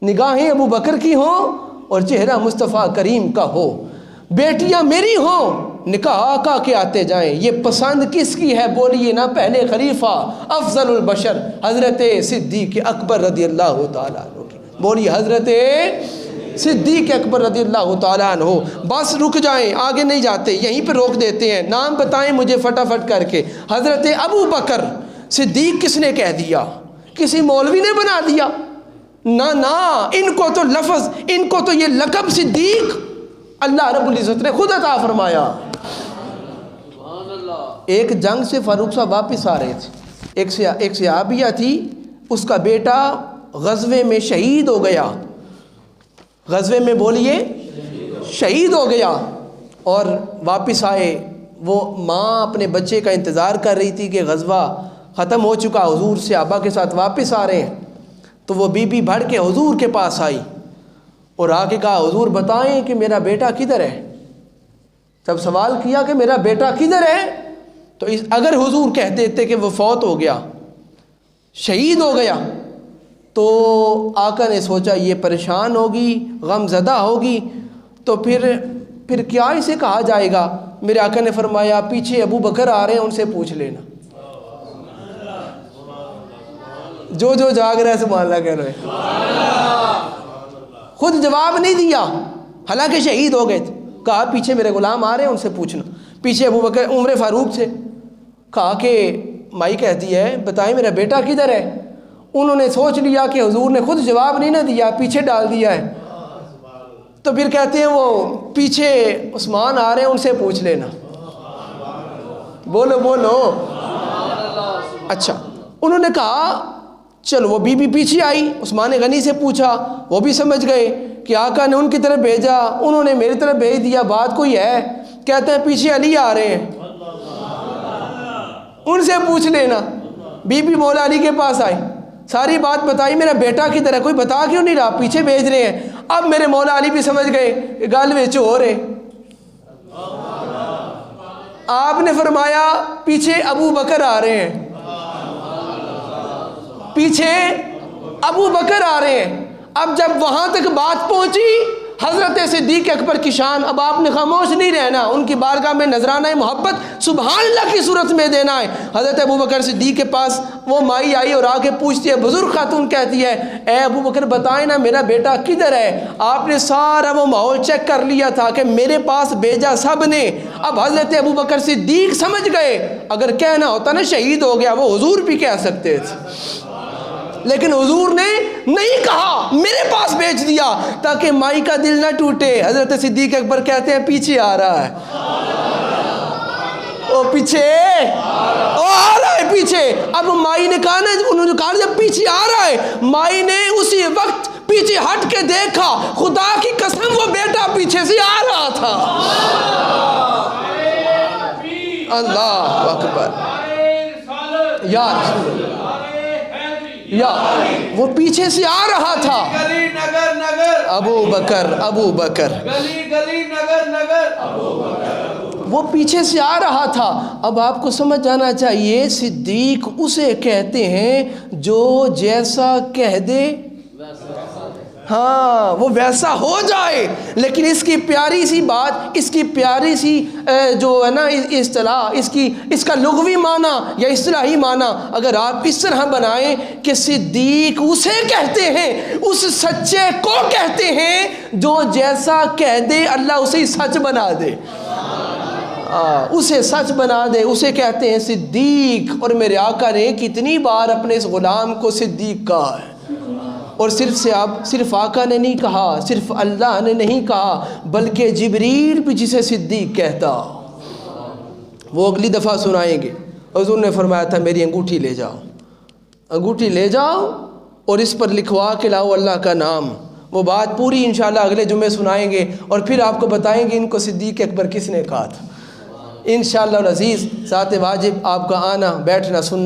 نگاہیں ابو بکر کی ہوں اور چہرہ مصطفیٰ کریم کا ہو، بیٹیاں میری ہوں نکاح آقا کے آتے جائیں، یہ پسند کس کی ہے بولیے نا پہلے خلیفہ افضل البشر حضرت صدیق اکبر رضی اللہ تعالیٰ عنہ کی، بولیے حضرت صدیق اکبر رضی اللہ تعالیٰ عنہ۔ بس رک جائیں، آگے نہیں جاتے، یہیں پہ روک دیتے ہیں، نام بتائیں مجھے فٹافٹ کر کے۔ حضرت ابو بکر صدیق کس نے کہہ دیا؟ کسی مولوی نے بنا دیا؟ نہ، ان کو تو لفظ، ان کو تو یہ لقب صدیق اللہ رب العزت نے خود عطا فرمایا۔ ایک جنگ سے فاروق صاحب واپس آ رہے تھے، ایک صحابیہ تھی، اس کا بیٹا غزوے میں شہید ہو گیا، غزوے میں بولیے شہید ہو گیا، اور واپس آئے۔ وہ ماں اپنے بچے کا انتظار کر رہی تھی کہ غزوہ ختم ہو چکا، حضور صحابہ کے ساتھ واپس آ رہے ہیں، تو وہ بی بی بڑھ کے حضور کے پاس آئی اور آ کے کہا حضور بتائیں کہ میرا بیٹا کدھر ہے۔ جب سوال کیا کہ میرا بیٹا کدھر ہے، تو اگر حضور کہہ دیتے کہ وہ فوت ہو گیا، شہید ہو گیا، تو آقا نے سوچا یہ پریشان ہوگی، غم زدہ ہوگی، تو پھر کیا اسے کہا جائے گا۔ میرے آقا نے فرمایا پیچھے ابو بکر آ رہے ہیں، ان سے پوچھ لینا۔ جو جاگ رہا ہے سبحان اللہ کہہ رہے، خود جواب نہیں دیا، حالانکہ شہید ہو گئے تھے، کہا پیچھے میرے غلام آ رہے ہیں، ان سے پوچھنا۔ پیچھے ابو بکر عمر فاروق تھے، کہا کہ مائی کہتی ہے بتائیں میرا بیٹا کدھر ہے۔ انہوں نے سوچ لیا کہ حضور نے خود جواب نہیں نہ دیا، پیچھے ڈال دیا ہے، تو پھر کہتے ہیں وہ پیچھے عثمان آ رہے ہیں، ان سے پوچھ لینا۔ بولو۔ اچھا، انہوں نے کہا چلو، وہ بی بی پیچھے آئی، عثمان غنی سے پوچھا، وہ بھی سمجھ گئے کہ آقا نے ان کی طرف بھیجا، انہوں نے میری طرف بھیج دیا، بات کوئی ہے۔ کہتے ہیں پیچھے علی آ رہے ہیں، ان سے پوچھ لینا۔ بی بی مولا علی کے پاس آئی، ساری بات بتائی، میرا بیٹا کی طرح کوئی بتا کیوں نہیں رہا، پیچھے بھیج رہے ہیں۔ اب میرے مولا علی بھی سمجھ گئے کہ گل وچ ہو رہے۔ آپ نے فرمایا پیچھے ابو بکر آ رہے ہیں، پیچھے ابو بکر آ رہے ہیں۔ اب جب وہاں تک بات پہنچی حضرت صدیق اکبر کی شان، اب آپ نے خاموش نہیں رہنا، ان کی بارگاہ میں نذرانہ محبت سبحان اللہ کی صورت میں دینا ہے۔ حضرت ابو بکر صدیق کے پاس وہ مائی آئی اور آ کے پوچھتی ہے، بزرگ خاتون کہتی ہے اے ابو بکر بتائیں نا میرا بیٹا کدھر ہے۔ آپ نے سارا وہ ماحول چیک کر لیا تھا کہ میرے پاس بھیجا سب نے۔ اب حضرت ابو بکر صدیق سمجھ گئے، اگر کہنا ہوتا نا شہید ہو گیا، وہ حضور بھی کہہ سکتے تھے، لیکن حضور نے نہیں کہا، میرے پاس بھیج دیا تاکہ مائی کا دل نہ ٹوٹے۔ حضرت صدیق اکبر کہتے ہیں پیچھے آ رہا ہے، او پیچھے آ رہا ہے پیچھے۔ اب مائی نے کہا نا، انہوں نے کہا جب پیچھے آ رہا ہے، مائی نے اسی وقت پیچھے ہٹ کے دیکھا، خدا کی قسم وہ بیٹا پیچھے سے آ رہا تھا۔ اللہ اکبر، یا وہ پیچھے سے آ رہا تھا۔ ابو بکر وہ پیچھے سے آ رہا تھا۔ اب آپ کو سمجھ جانا چاہیے صدیق اسے کہتے ہیں جو جیسا کہہ دے ہاں وہ ویسا ہو جائے۔ لیکن اس کی پیاری سی بات، اس کی پیاری سی جو ہے نا اصطلاح، اس کا لغوی معنی یا اصطلاحی معنی اگر آپ اس طرح بنائیں کہ صدیق اسے کہتے ہیں، اس سچے کو کہتے ہیں جو جیسا کہہ دے اللہ اسے سچ بنا دے، اسے سچ بنا دے، اسے کہتے ہیں صدیق۔ اور میرے آقا نے کتنی بار اپنے اس غلام کو صدیق کہا ہے، اور صرف آقا نے نہیں کہا، صرف اللہ نے نہیں کہا، بلکہ جبریل بھی جسے صدیق کہتا، وہ اگلی دفعہ سنائیں گے۔ حضور نے فرمایا تھا میری انگوٹھی لے جاؤ، انگوٹھی لے جاؤ اور اس پر لکھوا کے لاؤ اللہ کا نام۔ وہ بات پوری انشاءاللہ اگلے جمعے سنائیں گے، اور پھر آپ کو بتائیں گے ان کو صدیق اکبر کس نے کہا تھا۔ انشاءاللہ العزیز ذات واجب آپ کا آنا، بیٹھنا، سننا